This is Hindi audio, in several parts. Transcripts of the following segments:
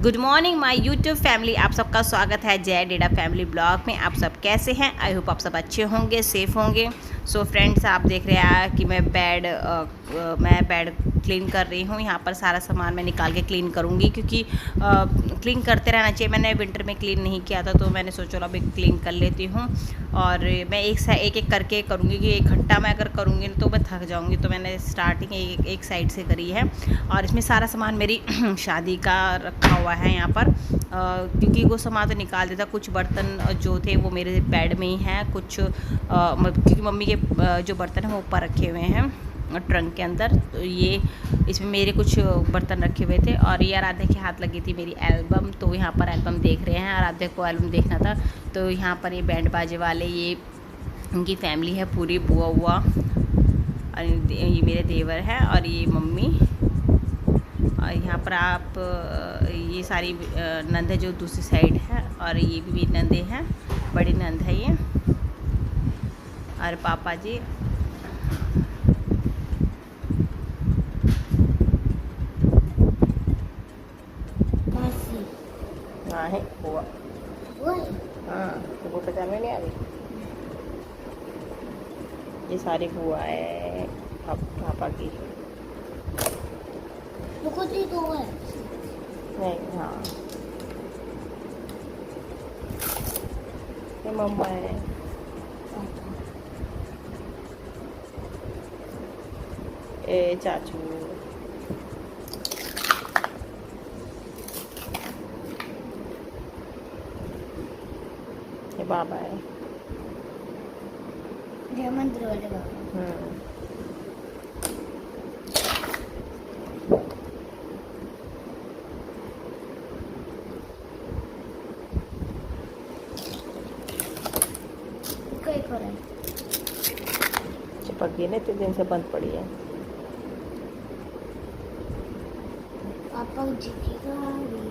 Good morning my YouTube family, आप सबका स्वागत है जय डेडा फैमिली ब्लॉग में। आप सब कैसे हैं? आई होप आप सब अच्छे होंगे, सेफ़ होंगे। सो फ्रेंड्स, आप देख रहे हैं कि मैं बेड क्लीन कर रही हूँ। यहाँ पर सारा सामान मैं निकाल के क्लीन करूँगी क्योंकि क्लीन करते रहना चाहिए। मैंने विंटर में क्लीन नहीं किया था तो मैंने सोचा अभी क्लीन कर लेती हूँ। और मैं एक करके करूँगी कि इकट्ठा मैं अगर करूँगी तो मैं थक जाऊँगी। तो मैंने स्टार्टिंग एक साइड से करी है। और इसमें सारा सामान मेरी शादी का रखा हुआ है यहाँ पर, क्योंकि वो सामान तो निकाल देता। कुछ बर्तन जो थे वो मेरे बेड में ही हैं, कुछ क्योंकि मम्मी के जो बर्तन हैं वो ऊपर रखे हुए हैं ट्रंक के अंदर। तो ये इसमें मेरे कुछ बर्तन रखे हुए थे। और ये आराध्या के हाथ लगी थी मेरी एल्बम, तो यहाँ पर एल्बम देख रहे हैं। आराध्या को एल्बम देखना था तो यहाँ पर ये बैंड बाजे वाले, ये उनकी फैमिली है पूरी, बुआ हुआ और ये मेरे देवर है और ये मम्मी। और यहाँ पर आप ये सारी नंद है जो दूसरी साइड है, और ये भी नंदे हैं, बड़ी नंद है ये, और पापा जी। हाँ है बुआ। हाँ तो वो पहचान में नहीं आ रही। ये सारी बुआ है पापा की। दो है नहीं, हाँ ये मम्मा है। ए चाचू, ये बाबा है। मंदिर वाले बाबा। चिपक गई ना, इतने दिन से बंद पड़ी है। पापा जी की गाड़ी।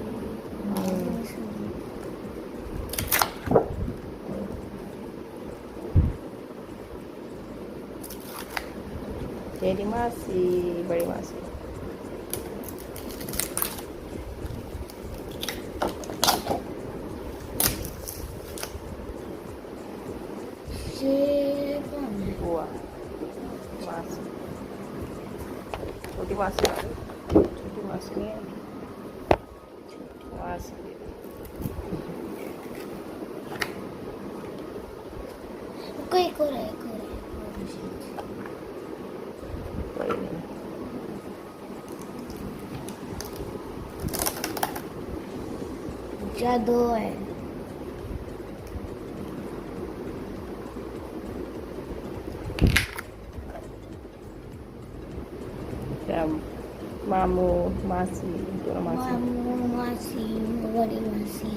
तेरी मासी, बड़ी मासी। बुआ, मासी, छोटी मासी, छोटी मासी नहीं है, छोटी मासी। कोई को रहे कोई नहीं। दो है। क्या मामू मासी, दोनों मासी। मामू मासी, बड़ी मासी,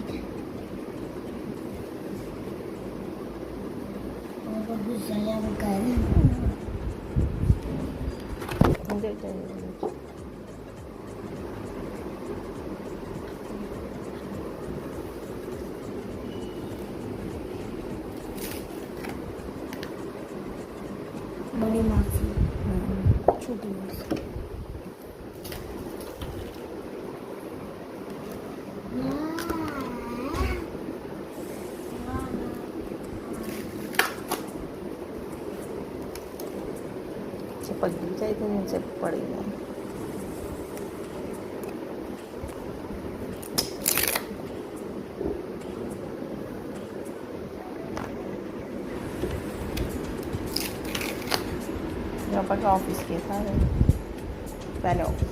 और गुस्सा में कर बड़ी मासी, छोटी मासी। चिपक गई चाहिए तो नीचे पड़ गई। पापा के ऑफिस के सारे पहले ऑफिस।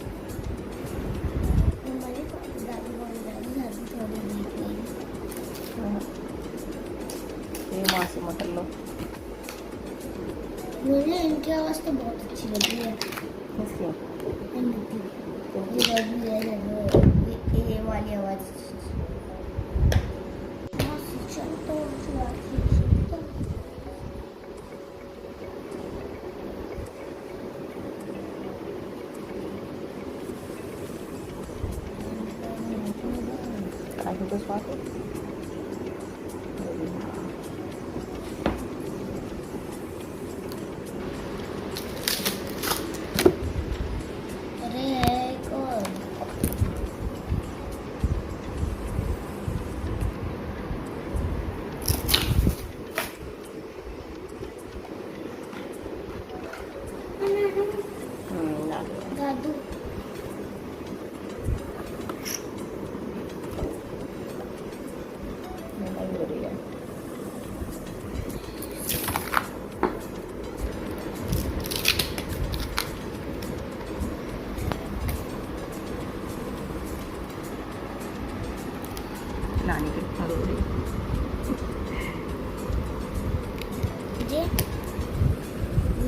ये माँ से मत लो। मुझे इनकी आवाज़ तो बहुत अच्छी लगी है। ये वाली आवाज़। आगे तो स्वागत।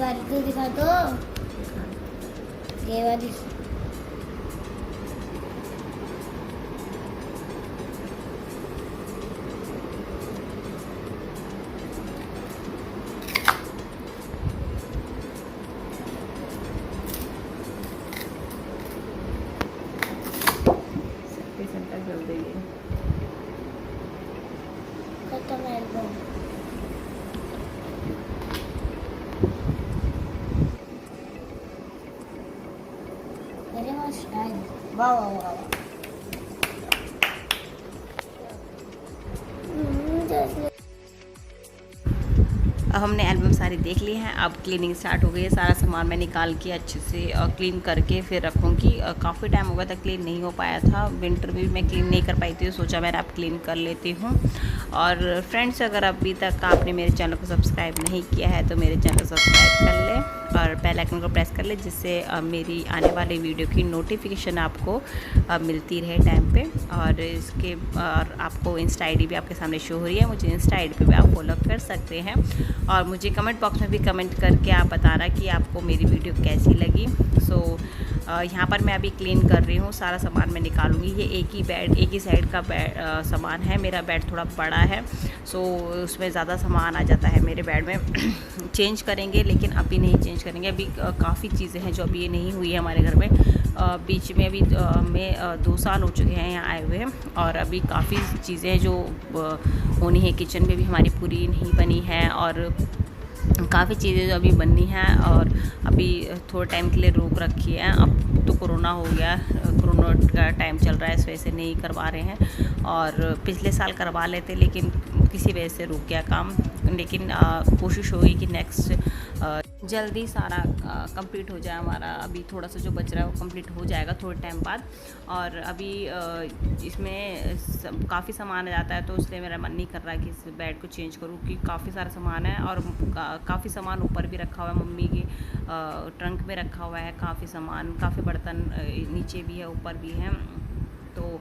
वाली तो दिखा दो, ये वाली। खत्म एल्बम। अरे वाह स्टाइल, वाह वाह वाह वाह। जैसे अब हमने एल्बम सारी देख ली है। अब क्लीनिंग स्टार्ट हो गई है। सारा सामान मैं निकाल के अच्छे से क्लीन करके फिर रखूँगी। काफ़ी टाइम हो गया था क्लीन नहीं हो पाया था, विंटर में भी मैं क्लीन नहीं कर पाई थी, तो सोचा मैंने अब क्लीन कर लेती हूँ। और फ्रेंड्स, अगर अभी तक आपने मेरे चैनल को सब्सक्राइब नहीं किया है तो मेरे चैनल को सब्सक्राइब कर लें और बेल आइकन को प्रेस कर ले, जिससे मेरी आने वाली वीडियो की नोटिफिकेशन आपको मिलती रहे टाइम पे। और आपको इंस्टा आईडी भी आपके सामने शो हो रही है, मुझे इंस्टा आईडी पे भी आप फॉलो कर सकते हैं। और मुझे कमेंट बॉक्स में भी कमेंट करके आप बताना कि आपको मेरी वीडियो कैसी लगी। सो यहाँ पर मैं अभी क्लीन कर रही हूँ, सारा सामान मैं निकालूंगी। ये एक ही साइड का सामान है। मेरा बेड थोड़ा बड़ा है, सो उसमें ज़्यादा सामान आ जाता है मेरे बेड में। चेंज करेंगे, लेकिन अभी नहीं चेंज करेंगे। अभी काफ़ी चीज़ें हैं जो अभी ये नहीं हुई है हमारे घर में। बीच में अभी में 2 साल हो चुके हैं यहाँ आए हुए हैं, और अभी काफ़ी चीज़ें जो होनी है किचन में भी हमारी पूरी नहीं बनी है, और काफ़ी चीज़ें जो अभी बननी हैं और अभी थोड़े टाइम के लिए रोक रखी है। अब तो कोरोना हो गया, कोरोना का टाइम चल रहा है, इस वजह से नहीं करवा रहे हैं। और पिछले साल करवा लेते, लेकिन किसी वजह से रुक गया काम। लेकिन कोशिश होगी कि नेक्स्ट जल्दी सारा कंप्लीट हो जाए हमारा। अभी थोड़ा सा जो बच रहा है वो कंप्लीट हो जाएगा थोड़े टाइम बाद। और अभी इसमें काफ़ी सामान आ जाता है, तो इसलिए मेरा मन नहीं कर रहा है कि इस बेड को चेंज करूँ, क्योंकि काफ़ी सारा सामान है। और काफ़ी सामान ऊपर भी रखा हुआ है, मम्मी के ट्रंक में रखा हुआ है काफ़ी सामान। काफ़ी बर्तन नीचे भी है, ऊपर भी है, तो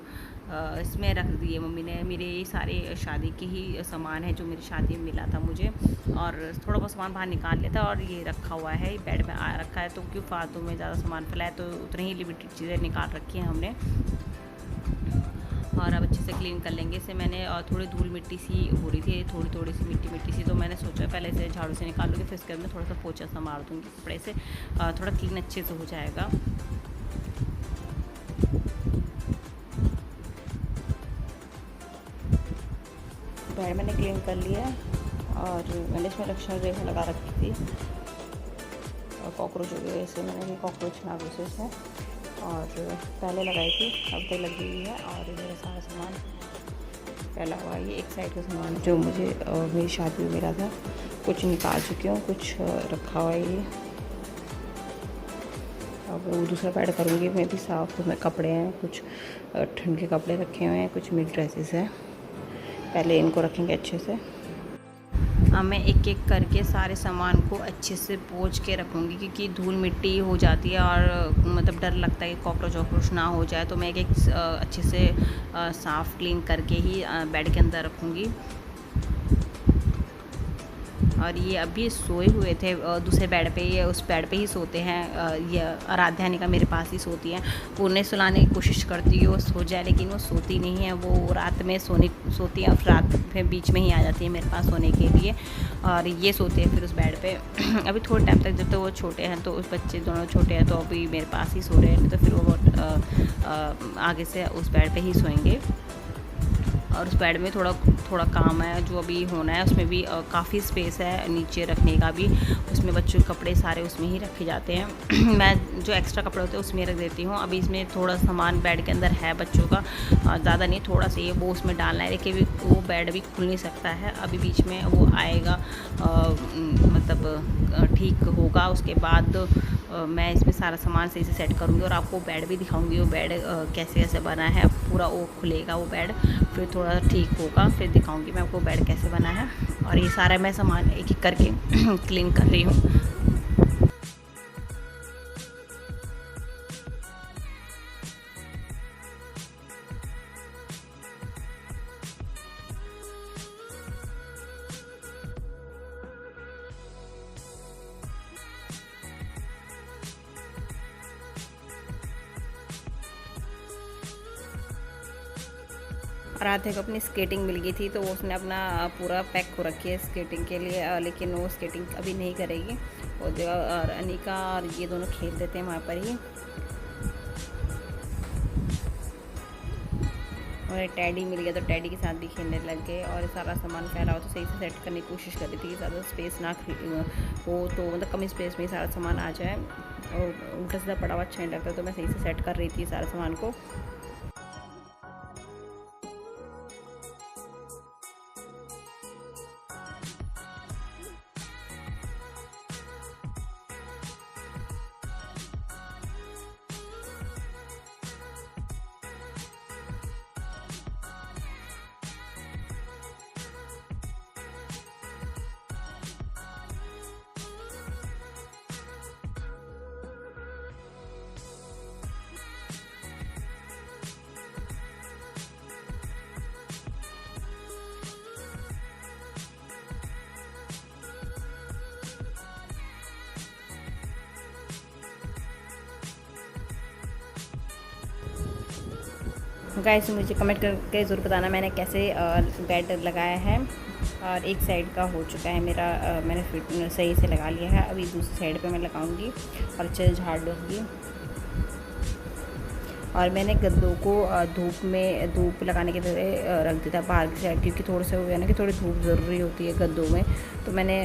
इसमें रख दिए मम्मी ने। मेरे ये सारे शादी के ही सामान है जो मेरी शादी में मिला था मुझे, और थोड़ा बहुत सामान बाहर निकाल लिया था और ये रखा हुआ है, बेड में आ रखा है। तो क्यों फालतू में ज़्यादा सामान फैलाए, तो उतनी ही लिमिटेड चीज़ें निकाल रखी हैं हमने। और अब अच्छे से क्लीन कर लेंगे इसे। मैंने थोड़ी धूल मिट्टी सी हो रही थी, थोड़ी सी मिट्टी सी, तो मैंने सोचा पहले इसे झाड़ू से निकाल लूँगी, फिर इसके अंदर थोड़ा सा पोछा सा मार दूँगी कपड़े से, थोड़ा क्लीन अच्छे से हो जाएगा। बेड मैंने क्लीन कर लिया, और मैंने इसमें लक्षण रेखा लगा रखी थी, और कॉकरोच की वजह से मैंने कॉकरोच नागोसिस है और पहले लगाई थी, अब तक लगी हुई है। और ये मेरा सारा सामान फैला हुआ है। ये एक साइड का सामान जो मुझे मेरी शादी में मिला था, कुछ निकाल चुकी हूँ, कुछ रखा हुआ है ये। अब वो दूसरा बेड करूँगी मैं भी साफ़। उसमें कपड़े हैं, कुछ ठंड के कपड़े रखे हुए हैं, कुछ मिड ड्रेसेस हैं। पहले इनको रखेंगे अच्छे से। अब मैं एक एक करके सारे सामान को अच्छे से पोंछ के रखूँगी, क्योंकि धूल मिट्टी हो जाती है और मतलब डर लगता है कि कॉकरोच वॉकरोच ना हो जाए। तो मैं एक अच्छे से साफ़ क्लीन करके ही बेड के अंदर रखूँगी। और ये अभी सोए हुए थे दूसरे बेड पे, ये उस बेड पे ही सोते हैं। ये आराध्या का मेरे पास ही सोती हैं। वो उन्हें सुलाने की कोशिश करती है वो सो जाए, लेकिन वो सोती नहीं है। वो रात में सोती है और रात में बीच में ही आ जाती है मेरे पास सोने के लिए, और ये सोते हैं फिर उस बेड पे। अभी थोड़े टाइम तक, जब तक वो छोटे हैं, तो उस बच्चे दोनों छोटे हैं, तो अभी मेरे पास ही सो रहे हैं, तो फिर वो आगे से उस बेड पे ही सोएंगे। और उस बेड में थोड़ा काम है जो अभी होना है। उसमें भी काफ़ी स्पेस है नीचे रखने का भी। उसमें बच्चों के कपड़े सारे उसमें ही रखे जाते हैं। मैं जो एक्स्ट्रा कपड़े होते हैं उसमें रख देती हूँ। अभी इसमें थोड़ा सामान बेड के अंदर है बच्चों का, ज़्यादा नहीं, थोड़ा सा ये वो उसमें डालना है, लेकिन वो बेड भी खुल नहीं सकता है। अभी बीच में वो आएगा, मतलब ठीक होगा, उसके बाद मैं इसमें सारा सामान सही से सेट करूँगी और आपको बेड भी दिखाऊंगी। वो बेड कैसे कैसे बना है, पूरा वो खुलेगा वो बेड, फिर थोड़ा ठीक होगा, फिर दिखाऊंगी मैं आपको बेड कैसे बना है। और ये सारा मैं सामान एक एक करके क्लीन कर रही हूँ। राधे को अपनी स्केटिंग मिल गई थी, तो उसने अपना पूरा पैक हो रखी है स्केटिंग के लिए, लेकिन वो स्केटिंग अभी नहीं करेगी। और अनिका और ये दोनों खेल देते हैं वहाँ पर ही। और टैडी मिल गया तो टैडी के साथ भी खेलने लग गए, और सारा सामान फैला हो तो सही से सेट करने की कोशिश कर रही थी कि ज़्यादा स्पेस ना हो, तो मतलब कम स्पेस में सारा सामान आ जाए। और उल्टा सीधा पड़ा हुआ अच्छा नहीं लगता, तो मैं सही से सेट कर रही थी सारा सामान को। गाइस मुझे कमेंट करके ज़रूर बताना मैंने कैसे बेड लगाया है। और एक साइड का हो चुका है मेरा, मैंने फिट सही से लगा लिया है। अभी दूसरी साइड पे मैं लगाऊंगी और अच्छे से झाड़ लूँगी। और मैंने गद्दों को धूप लगाने के तरह रख दिया था बाहर की साइड, क्योंकि थोड़े से हो गया ना कि थोड़ी धूप ज़रूरी होती है गद्दों में। तो मैंने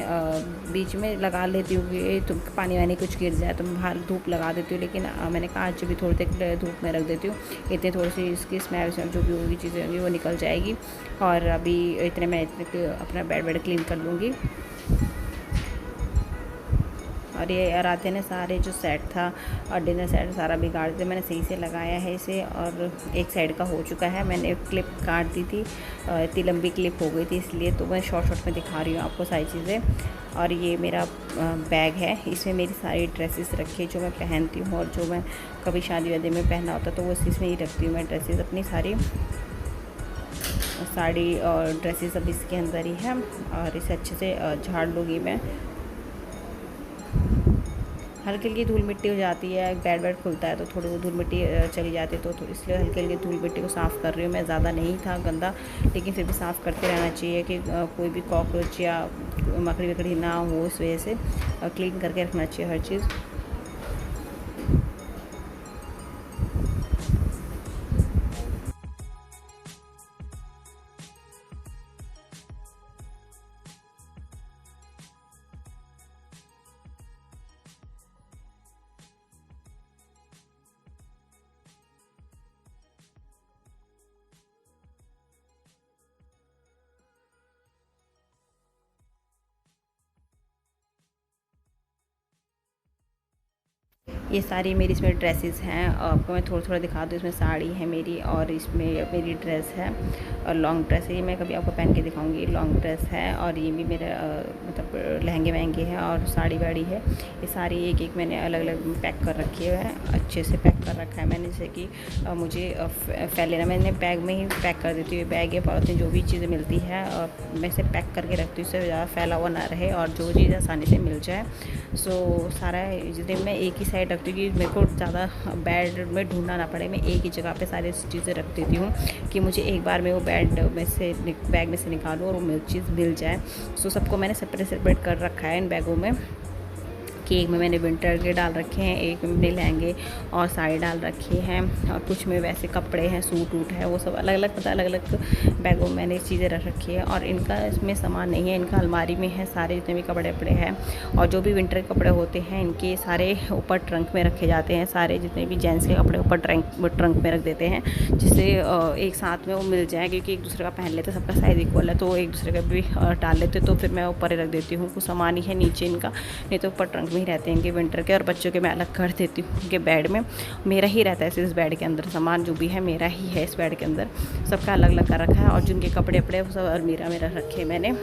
बीच में लगा लेती हूँ कि तो पानी वानी कुछ गिर जाए तो मैं बाहर धूप लगा देती हूँ, लेकिन मैंने कहा आज भी थोड़ी देर धूप में रख देती हूँ, इतनी थोड़ी सी इसकी स्मेल जो भी होगी चीज़ें होंगी वो निकल जाएगी। और अभी इतने मैं अपना बेड क्लीन कर लूँगी। और ये राधे ने सारे जो सेट था और डिनर सेट सारा बिगाड़ दिया। मैंने सही से लगाया है इसे, और एक साइड का हो चुका है। मैंने क्लिप काट दी थी, इतनी लंबी क्लिप हो गई थी, इसलिए तो मैं शॉर्ट में दिखा रही हूँ आपको सारी चीज़ें। और ये मेरा बैग है, इसमें मेरी सारी ड्रेसेस रखी है जो मैं पहनती हूँ, और जो मैं कभी शादी वादी में पहना होता तो वो इसमें ही रखती हूँ मैं ड्रेसेस अपनी सारी। साड़ी और ड्रेसेस अब इसके अंदर ही है, और इसे अच्छे से झाड़ लूँगी मैं। हल्की हल्की धूल मिट्टी हो जाती है, बेड खुलता है तो थोड़ी वो धूल मिट्टी चली जाती है, तो इसलिए हल्की हल्की धूल मिट्टी को साफ़ कर रही हूँ मैं। ज़्यादा नहीं था गंदा, लेकिन फिर भी साफ़ करते रहना चाहिए कि कोई भी कॉकरोच या मकड़ी वकड़ी ना हो, इस वजह से क्लीन करके रखना चाहिए हर चीज़। ये सारी मेरी इसमें ड्रेसेस हैं, आपको मैं थोड़ा थोड़ा दिखा दूँ। इसमें साड़ी है मेरी, और इसमें मेरी ड्रेस है, और लॉन्ग ड्रेस है। ये मैं कभी आपको पहन के दिखाऊंगी। लॉन्ग ड्रेस है, और ये भी मेरे मतलब लहंगे वहंगे हैं, और साड़ी वाड़ी है। ये सारी एक एक मैंने अलग अलग पैक कर रखी है, अच्छे से पैक कर रखा है मैंने, जैसे कि मुझे फैले ना, मैंने बैग में ही पैक कर देती हूँ। बैग या पॉलिथीन जो भी चीज़ें मिलती है मैं इसे पैक करके रखती हूँ, इससे ज़्यादा फैला हुआ ना रहे और जो चीज़ आसानी से मिल जाए। सो सारा जितने मैं एक ही साइड रखती हूँ कि मेरे को ज़्यादा बेड में ढूंढना ना पड़े। मैं एक ही जगह पे सारी चीज़ें रख देती हूँ कि मुझे एक बार में वो बैग में से निकालूँ और वो चीज़ मिल जाए। सो सबको मैंने सेपरेट कर रखा है इन बैगों में, कि एक में मैंने विंटर के डाल रखे हैं, एक में मैंने लहंगे और साड़ी डाल रखी हैं, और कुछ में वैसे कपड़े हैं, सूट वूट है, वो सब अलग अलग बैगों में मैंने चीज़ें रख रखी है। और इनका इसमें सामान नहीं है, इनका अलमारी में है सारे जितने भी कपड़े वपड़े हैं। और जो भी विंटर के कपड़े होते हैं इनके सारे ऊपर ट्रंक में रखे जाते हैं। सारे जितने भी जेंट्स के कपड़े ऊपर ट्रंक में रख देते हैं, जिससे एक साथ में वो मिल जाए, क्योंकि एक दूसरे का पहन लेते हैं, सबका साइज़ इक्वल है, तो एक दूसरे का भी डाल लेते, तो फिर मैं ऊपर ही रख देती हूँ। कुछ सामान ही है नीचे इनका, नहीं तो ऊपर ट्रंक में ही रहते हैं इनके विंटर के। और बच्चों के मैं अलग कर देती हूँ उनके बेड में। मेरा ही रहता है इस बेड के अंदर, सामान जो भी है मेरा ही है इस बेड के अंदर, सबका अलग अलग कर रखा है। और जिनके कपड़े वपड़े वो सब अलमीरा में रख रखे मैंने।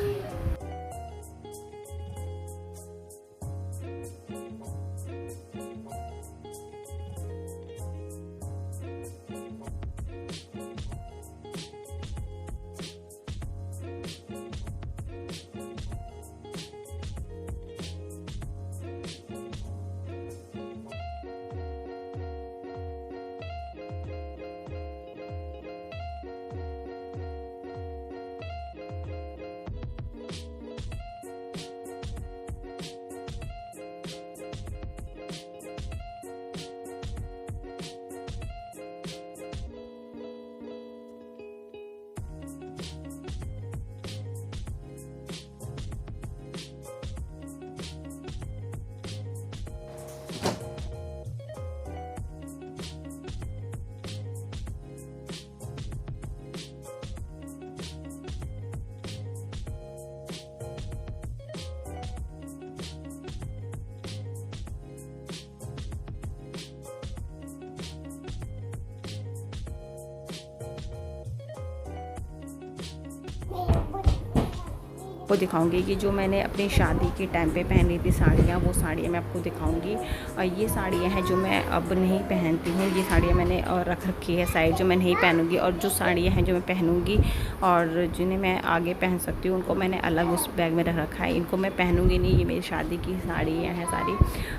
आपको दिखाऊंगी कि जो मैंने अपनी शादी के टाइम पे पहनी थी साड़ियाँ, वो साड़ियाँ मैं आपको दिखाऊंगी। और ये साड़ियाँ हैं जो मैं अब नहीं पहनती हूँ, ये साड़ियाँ मैंने रख रखी है साइड, जो मैं नहीं पहनूँगी। और जो साड़ियाँ हैं जो मैं पहनूँगी और जिन्हें मैं आगे पहन सकती हूँ, उनको मैंने अलग उस बैग में रख रखा है। इनको मैं पहनूँगी नहीं, ये मेरी शादी की साड़ियाँ हैं सारी।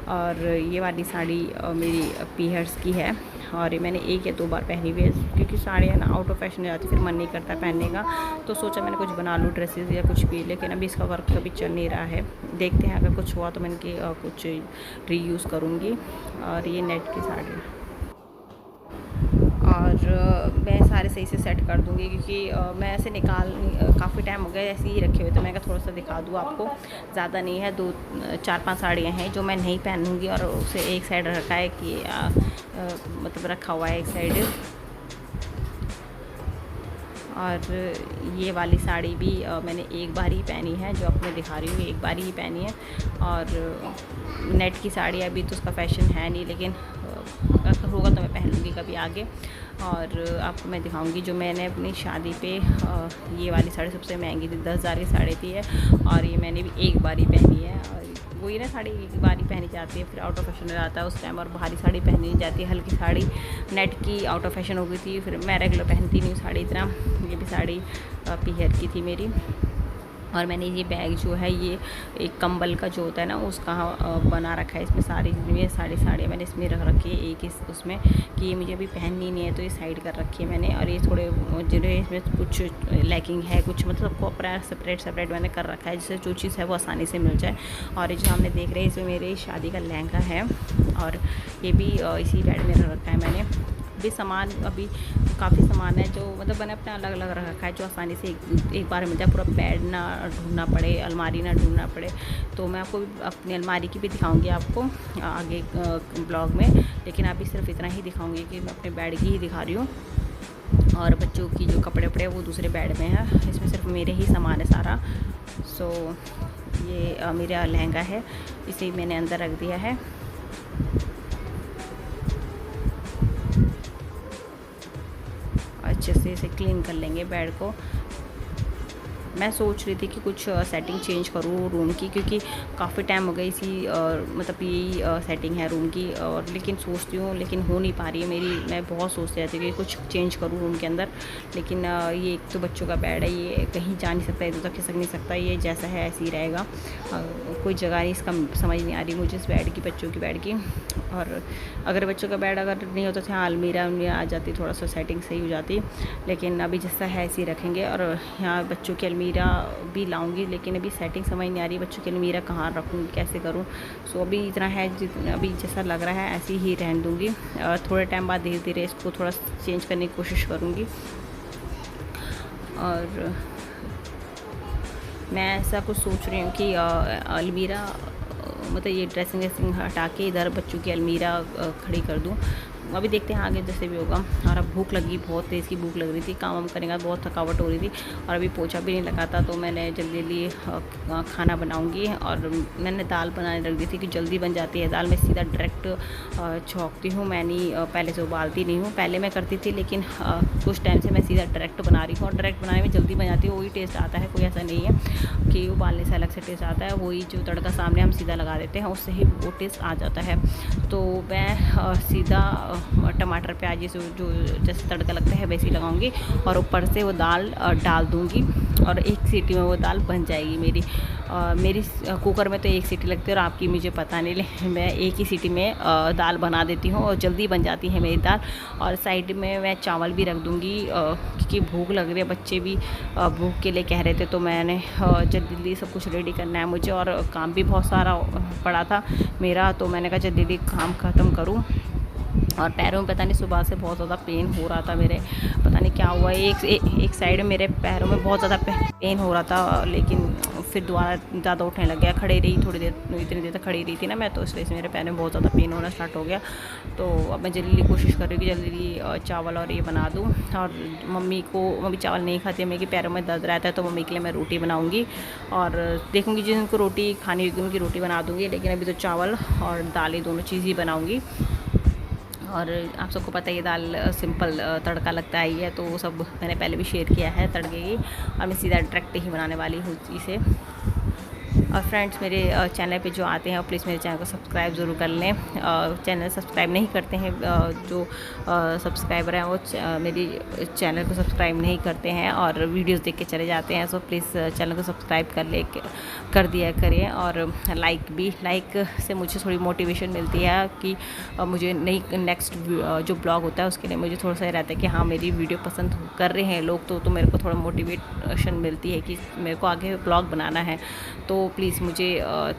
और ये वाली साड़ी मेरी पीहर्स की है और ये मैंने 1 या 2 बार पहनी हुई है, क्योंकि साड़ियाँ ना आउट ऑफ फैशन हो जाती, फिर मन नहीं करता पहनने का। तो सोचा मैंने कुछ बना लूँ ड्रेसेस या कुछ भी, लेकिन अभी इसका वर्क कभी चल नहीं रहा है। देखते हैं, अगर कुछ हुआ तो मैं इनकी कुछ रीयूज़ करूँगी। और ये नेट की साड़ी, और मैं सारे सही से सेट कर दूँगी, क्योंकि मैं ऐसे काफ़ी टाइम हो गया ऐसे ही रखे हुए, तो मैं थोड़ा सा दिखा दूँ आपको। ज़्यादा नहीं है, 4-5 साड़ियाँ हैं जो मैं नहीं पहनूँगी और उसे एक साइड रखा है कि मतलब रखा हुआ है एक साइड। और ये वाली साड़ी भी मैंने एक बार ही पहनी है, जो आपको मैं दिखा रही हूँ, एक बार ही पहनी है। और नेट की साड़ी अभी तो उसका फैशन है नहीं, लेकिन अगर होगा तो मैं पहन लूँगी कभी आगे। और आपको मैं दिखाऊंगी जो मैंने अपनी शादी पे ये वाली साड़ी सबसे महंगी थी, 10,000 की साड़ी थी है, और ये मैंने भी एक बार ही पहनी है। और वही ना, साड़ी एक बार ही पहनी जाती है, फिर आउट ऑफ फैशन हो जाता है उस टाइम, और भारी साड़ी पहनी नहीं जाती है। हल्की साड़ी नेट की आउट ऑफ फैशन हो गई थी, फिर मैं रेगुलर पहनती नहीं हूँ साड़ी इतना। ये भी साड़ी पीहर की थी मेरी। और मैंने ये बैग जो है, ये एक कंबल का जो होता है ना, उसका बना रखा है। इसमें साड़ी मैंने इसमें रख रखी है एक उसमें, कि ये मुझे अभी पहननी नहीं है, तो ये साइड कर रखी है मैंने। और ये थोड़े जिन्हें इसमें कुछ लैकिंग है, कुछ मतलब सबको अपना सेपरेट मैंने कर रखा है, जिससे जो चीज़ है वो आसानी से मिल जाए। और ये जो हमने देख रहे हैं, इसमें मेरे शादी का लहंगा है, और ये भी इसी बैग में रख रखा है मैंने। भी सामान अभी काफ़ी सामान है जो मतलब मैंने अपना अलग अलग रखा है, जो आसानी से एक बार मिल जाए, पूरा बेड ना ढूंढना पड़े, अलमारी ना ढूंढना पड़े। तो मैं आपको अपनी अलमारी की भी दिखाऊंगी आपको आगे ब्लॉग में, लेकिन अभी सिर्फ इतना ही दिखाऊंगी कि मैं अपने बेड की ही दिखा रही हूँ। और बच्चों की जो कपड़े वपड़े वो दूसरे बेड में है, इसमें सिर्फ मेरे ही सामान है सारा। सो ये मेरा लहंगा है, इसे मैंने अंदर रख दिया है। अच्छे से इसे क्लीन कर लेंगे बेड को। मैं सोच रही थी कि कुछ सेटिंग चेंज करूँ रूम की, क्योंकि काफ़ी टाइम हो गई इसी मतलब यही सेटिंग है रूम की, और लेकिन सोचती हूँ, लेकिन हो नहीं पा रही है मेरी। मैं बहुत सोचती रहती हूँ कि कुछ चेंज करूँ रूम के अंदर, लेकिन ये एक तो बच्चों का बेड है, ये कहीं जा नहीं सकता, इधर तक खिसक नहीं सकता, ये जैसा है ऐसे ही रहेगा। कोई जगह नहीं इसका समझ नहीं आ रही मुझे इस बेड की, बच्चों की बेड की। और अगर बच्चों का बेड अगर नहीं होता था, अलमीरा आ जाती, थोड़ा सा सेटिंग सही हो जाती, लेकिन अभी जैसा है ऐसे ही रखेंगे। और यहाँ बच्चों की अलमीरा भी लाऊंगी, लेकिन अभी सेटिंग समझ नहीं आ रही, बच्चों की अलमीरा कहाँ रखूँगी, कैसे करूँ। सो अभी इतना है, अभी जैसा लग रहा है ऐसे ही रहने दूँगी। थोड़े टाइम बाद धीरे धीरे इसको थोड़ा चेंज करने की कोशिश करूँगी। और मैं ऐसा कुछ सोच रही हूँ कि अलमीरा मतलब ये ड्रेसिंग वेसिंग हटा के इधर बच्चों की अलमीरा खड़ी कर दूँ। अभी देखते हैं आगे जैसे भी होगा। और अब भूख लगी, बहुत तेज़ की भूख लग रही थी, काम वाम करने का बहुत थकावट हो रही थी, और अभी पोछा भी नहीं लगा था, तो मैंने जल्दी जल्दी खाना बनाऊंगी। और मैंने दाल बनाने रख दी थी कि जल्दी बन जाती है दाल। मैं सीधा डायरेक्ट छौंकती हूँ, मैं नहीं पहले से उबालती नहीं हूँ। पहले मैं करती थी, लेकिन कुछ टाइम से मैं सीधा डायरेक्ट बना रही हूँ, और डायरेक्ट बनाने में जल्दी बन जाती है, वही टेस्ट आता है। कोई ऐसा नहीं है कि उबालने से अलग से टेस्ट आता है, वही जो तड़का सामने हम सीधा लगा देते हैं उससे ही वो टेस्ट आ जाता है। तो मैं सीधा टमाटर प्याज जो जैसे तड़का लगता है वैसे ही लगाऊंगी, और ऊपर से वो दाल डाल दूंगी, और एक सीटी में वो दाल बन जाएगी मेरी। मेरी कुकर में तो एक सीटी लगती है, और आपकी मुझे पता नहीं, लेकिन मैं एक ही सीटी में दाल बना देती हूँ और जल्दी बन जाती है मेरी दाल। और साइड में मैं चावल भी रख दूँगी, क्योंकि भूख लग रही है, बच्चे भी भूख के लिए कह रहे थे, तो मैंने जल्दी जल्दी सब कुछ रेडी करना है मुझे, और काम भी बहुत सारा पड़ा था मेरा, तो मैंने कहा जल्दी जल्दी काम ख़त्म करूँ। और पैरों में पता नहीं सुबह से बहुत ज़्यादा पेन हो रहा था मेरे, पता नहीं क्या हुआ, एक साइड मेरे पैरों में बहुत ज़्यादा पेन हो रहा था, लेकिन फिर दोबारा ज़्यादा उठने लग गया। खड़े रही थोड़ी देर, इतनी देर तक खड़ी रही थी ना मैं, तो इस वजह से मेरे पैर में बहुत ज़्यादा पेन होना स्टार्ट हो गया। तो अब मैं जल्दी कोशिश कर रही हूँ कि जल्दी चावल और ये बना दूँ। और मम्मी चावल नहीं खाती है, मेरे पैरों में दर्द रहता है, तो मम्मी के लिए मैं रोटी बनाऊँगी, और देखूँगी जिनको रोटी खानी होगी उनकी रोटी बना दूँगी, लेकिन अभी तो चावल और दालें दोनों चीज़ ही बनाऊँगी। और आप सबको पता है ये दाल सिंपल तड़का लगता है, है तो वो सब मैंने पहले भी शेयर किया है तड़के की, और मैं सीधा डायरेक्ट ही बनाने वाली हूँ इसे। और फ्रेंड्स मेरे चैनल पे जो आते हैं प्लीज़ मेरे चैनल को सब्सक्राइब ज़रूर कर लें। चैनल सब्सक्राइब नहीं करते हैं जो सब्सक्राइबर हैं वो मेरी चैनल को सब्सक्राइब नहीं करते हैं और वीडियोस देख के चले जाते हैं। सो प्लीज़ चैनल को सब्सक्राइब कर दिया करें और लाइक से मुझे थोड़ी मोटिवेशन मिलती है कि मुझे नेक्स्ट जो ब्लॉग होता है उसके लिए मुझे थोड़ा सा रहता है कि हाँ मेरी वीडियो पसंद कर रहे हैं लोग तो मेरे को थोड़ा मोटिवेशन मिलती है कि मेरे को आगे ब्लॉग बनाना है। तो प्लीज़ मुझे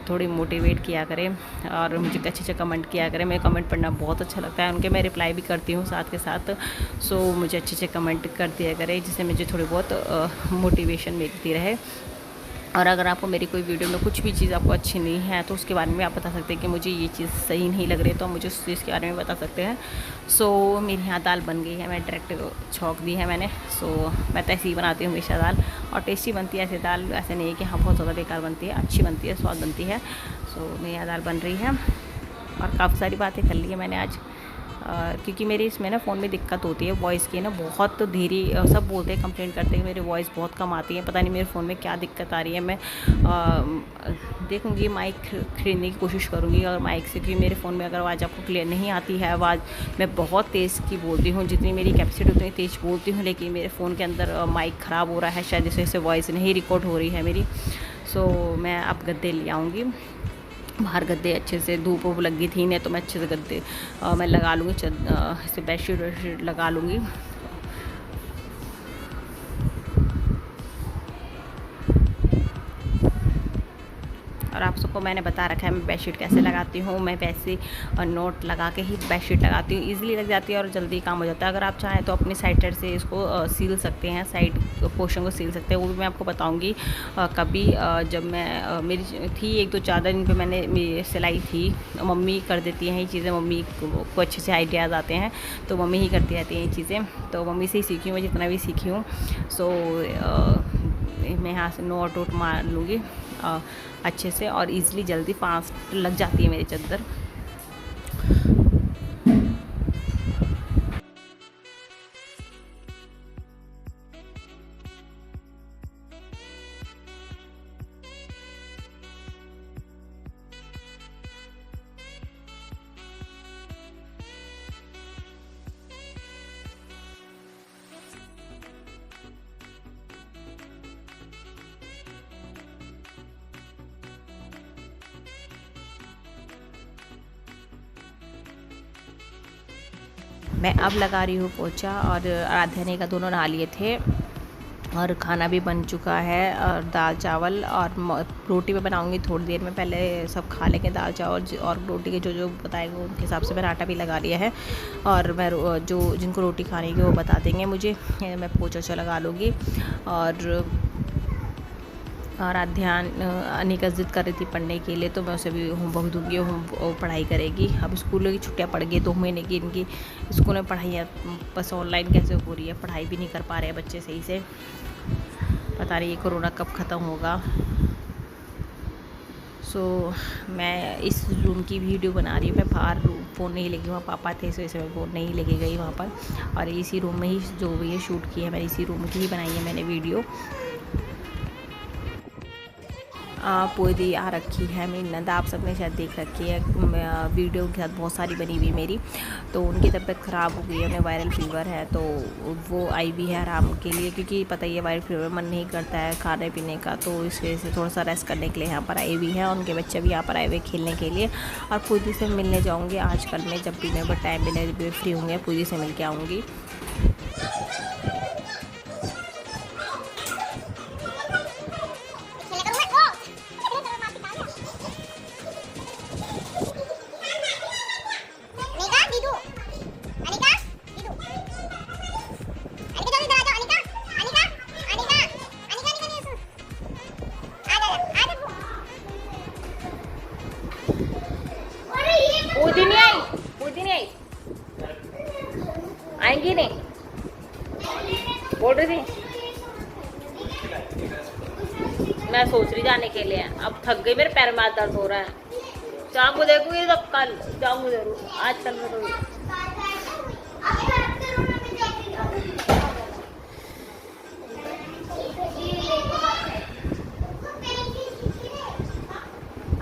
थोड़ी मोटिवेट किया करें और मुझे अच्छे कमेंट किया करें। मैं कमेंट पढ़ना बहुत अच्छा लगता है, उनके मैं रिप्लाई भी करती हूँ साथ के साथ। सो मुझे अच्छे कमेंट कर दिया करें जिससे मुझे थोड़ी बहुत मोटिवेशन मिलती रहे। और अगर आपको मेरी कोई वीडियो में कुछ भी चीज़ आपको अच्छी नहीं है तो उसके बारे में आप बता सकते हैं कि मुझे ये चीज़ सही नहीं लग रही तो मुझे उस चीज़ के बारे में बता सकते हैं। सो मेरी यहाँ दाल बन गई है, मैं डायरेक्ट छौंक दी है मैंने। सो मैं तो ऐसे ही बनाती हूँ हमेशा दाल और टेस्टी बनती है ऐसे दाल, ऐसे नहीं है कि हाँ बहुत ज़्यादा बेकार बनती है, अच्छी बनती है, स्वाद बनती है। सो मेरी यहाँ दाल बन रही है और काफ़ी सारी बातें कर ली है मैंने आज क्योंकि मेरी इसमें ना फ़ोन में दिक्कत होती है वॉइस की ना, बहुत धीरे सब बोलते हैं, कंप्लेंट करते हैं मेरी वॉइस बहुत कम आती है। पता नहीं मेरे फ़ोन में क्या दिक्कत आ रही है। मैं देखूँगी माइक खरीदने की कोशिश करूँगी और माइक से, क्योंकि मेरे फ़ोन में अगर आवाज़ आपको क्लियर नहीं आती है, आवाज़ मैं बहुत तेज़ की बोलती हूँ, जितनी मेरी कैपेसिटी उतनी तेज़ बोलती हूँ, लेकिन मेरे फ़ोन के अंदर माइक ख़राब हो रहा है शायद, जिस वजह से वॉइस नहीं रिकॉर्ड हो रही है मेरी। सो मैं अब गद्दे ले आऊँगी, बाहर गद्दे अच्छे से, धूप वूप लगी थी नहीं तो मैं अच्छे से गद्दे मैं लगा लूँगी, ऐसे बेडशीट वेडशीट लगा लूँगी। और आप सबको मैंने बता रखा है मैं बेडशीट कैसे लगाती हूँ। मैं वैसे नोट लगा के ही बेडशीट लगाती हूँ, इजीली लग जाती है और जल्दी काम हो जाता है। अगर आप चाहें तो अपनी साइड से इसको सील सकते हैं, साइड पोर्शन को सील सकते हैं, वो भी मैं आपको बताऊँगी कभी। जब मैं मेरी थी 1-2 चादर इन पर मैंने सिलाई थी, मम्मी कर देती हैं ये चीज़ें, मम्मी को अच्छे से आइडियाज़ आते हैं तो मम्मी ही करती रहती हैं ये चीज़ें, तो मम्मी से ही सीखी हूँ मैं जितना भी सीखी हूँ। सो मैं यहाँ से नोट वोट मार लूँगी अच्छे से और इजीली जल्दी फास्ट लग जाती है मेरी चादर। मैं अब लगा रही हूँ पोछा और आराध्या ने का दोनों नहा लिए थे और खाना भी बन चुका है और दाल चावल और रोटी मैं बनाऊंगी थोड़ी देर में, पहले सब खा लेंगे दाल चावल और रोटी के जो बताएंगे उनके हिसाब से मैंने आटा भी लगा लिया है और मैं जो जिनको रोटी खानी है वो बता देंगे मुझे, मैं पोछा लगा लूँगी। और अध्ययन अनिका ज़िद कर रही थी पढ़ने के लिए तो मैं उसे भी होमवर्क दूँगी, वो पढ़ाई करेगी। अब स्कूलों की छुट्टियां पड़ गई 2 महीने की इनकी, स्कूल में पढ़ाई बस ऑनलाइन कैसे हो रही है, पढ़ाई भी नहीं कर पा रहे हैं बच्चे सही से। पता नहीं ये कोरोना कब ख़त्म होगा। सो मैं इस रूम की वीडियो बना रही हूँ, मैं बाहर फ़ोन नहीं लेके, वहाँ पापा थे इस वजह से मैं फ़ोन नहीं लेके गई वहाँ पर, और इसी रूम में ही जो भी ये शूट की है मैंने, इसी रूम की ही बनाई है मैंने वीडियो। पूरी आ रखी है मेरी नंद, आप सबने शायद देख रखी है वीडियो के साथ, बहुत सारी बनी हुई मेरी। तो उनकी तबीयत ख़राब हो गई है, उन्हें वायरल फीवर है तो वो आई भी है आराम के लिए, क्योंकि पता ही है वायरल फीवर मन नहीं करता है खाने पीने का, तो इस वजह से थोड़ा सा रेस्ट करने के लिए यहाँ पर आई हुई है। और उनके बच्चे भी यहाँ पर आए हुए खेलने के लिए, और पूरी से मिलने जाऊँगी आजकल में, जब भी मैं टाइम मिले जब भी फ्री होंगे पूरी से मिल के आऊँगी। पूरी नहीं आई आएंगी नहीं बोल रही थी, मैं सोच रही जाने के लिए, अब थक गई, मेरे पैर में दर्द हो रहा है। शाम को देखूंगी तब, कल जाऊंगी जरूर, आज कल में तो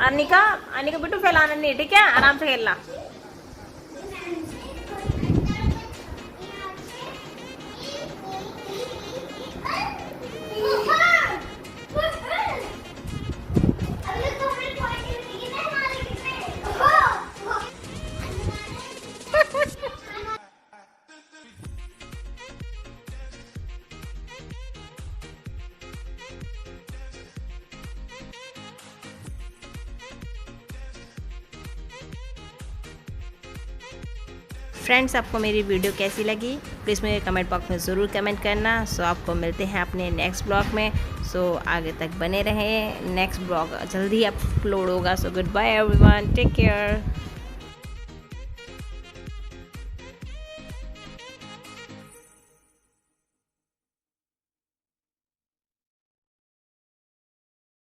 अनिका, अनिका बिट्टू फैलाना नहीं, ठीक है, आराम से खेलना। फ्रेंड्स, आपको मेरी वीडियो कैसी लगी प्लीज़ मुझे कमेंट बॉक्स में ज़रूर कमेंट करना। सो आपको मिलते हैं अपने नेक्स्ट ब्लॉग में। सो आगे तक बने रहें, नेक्स्ट ब्लॉग जल्दी अपलोड होगा। So good bye everyone, take care.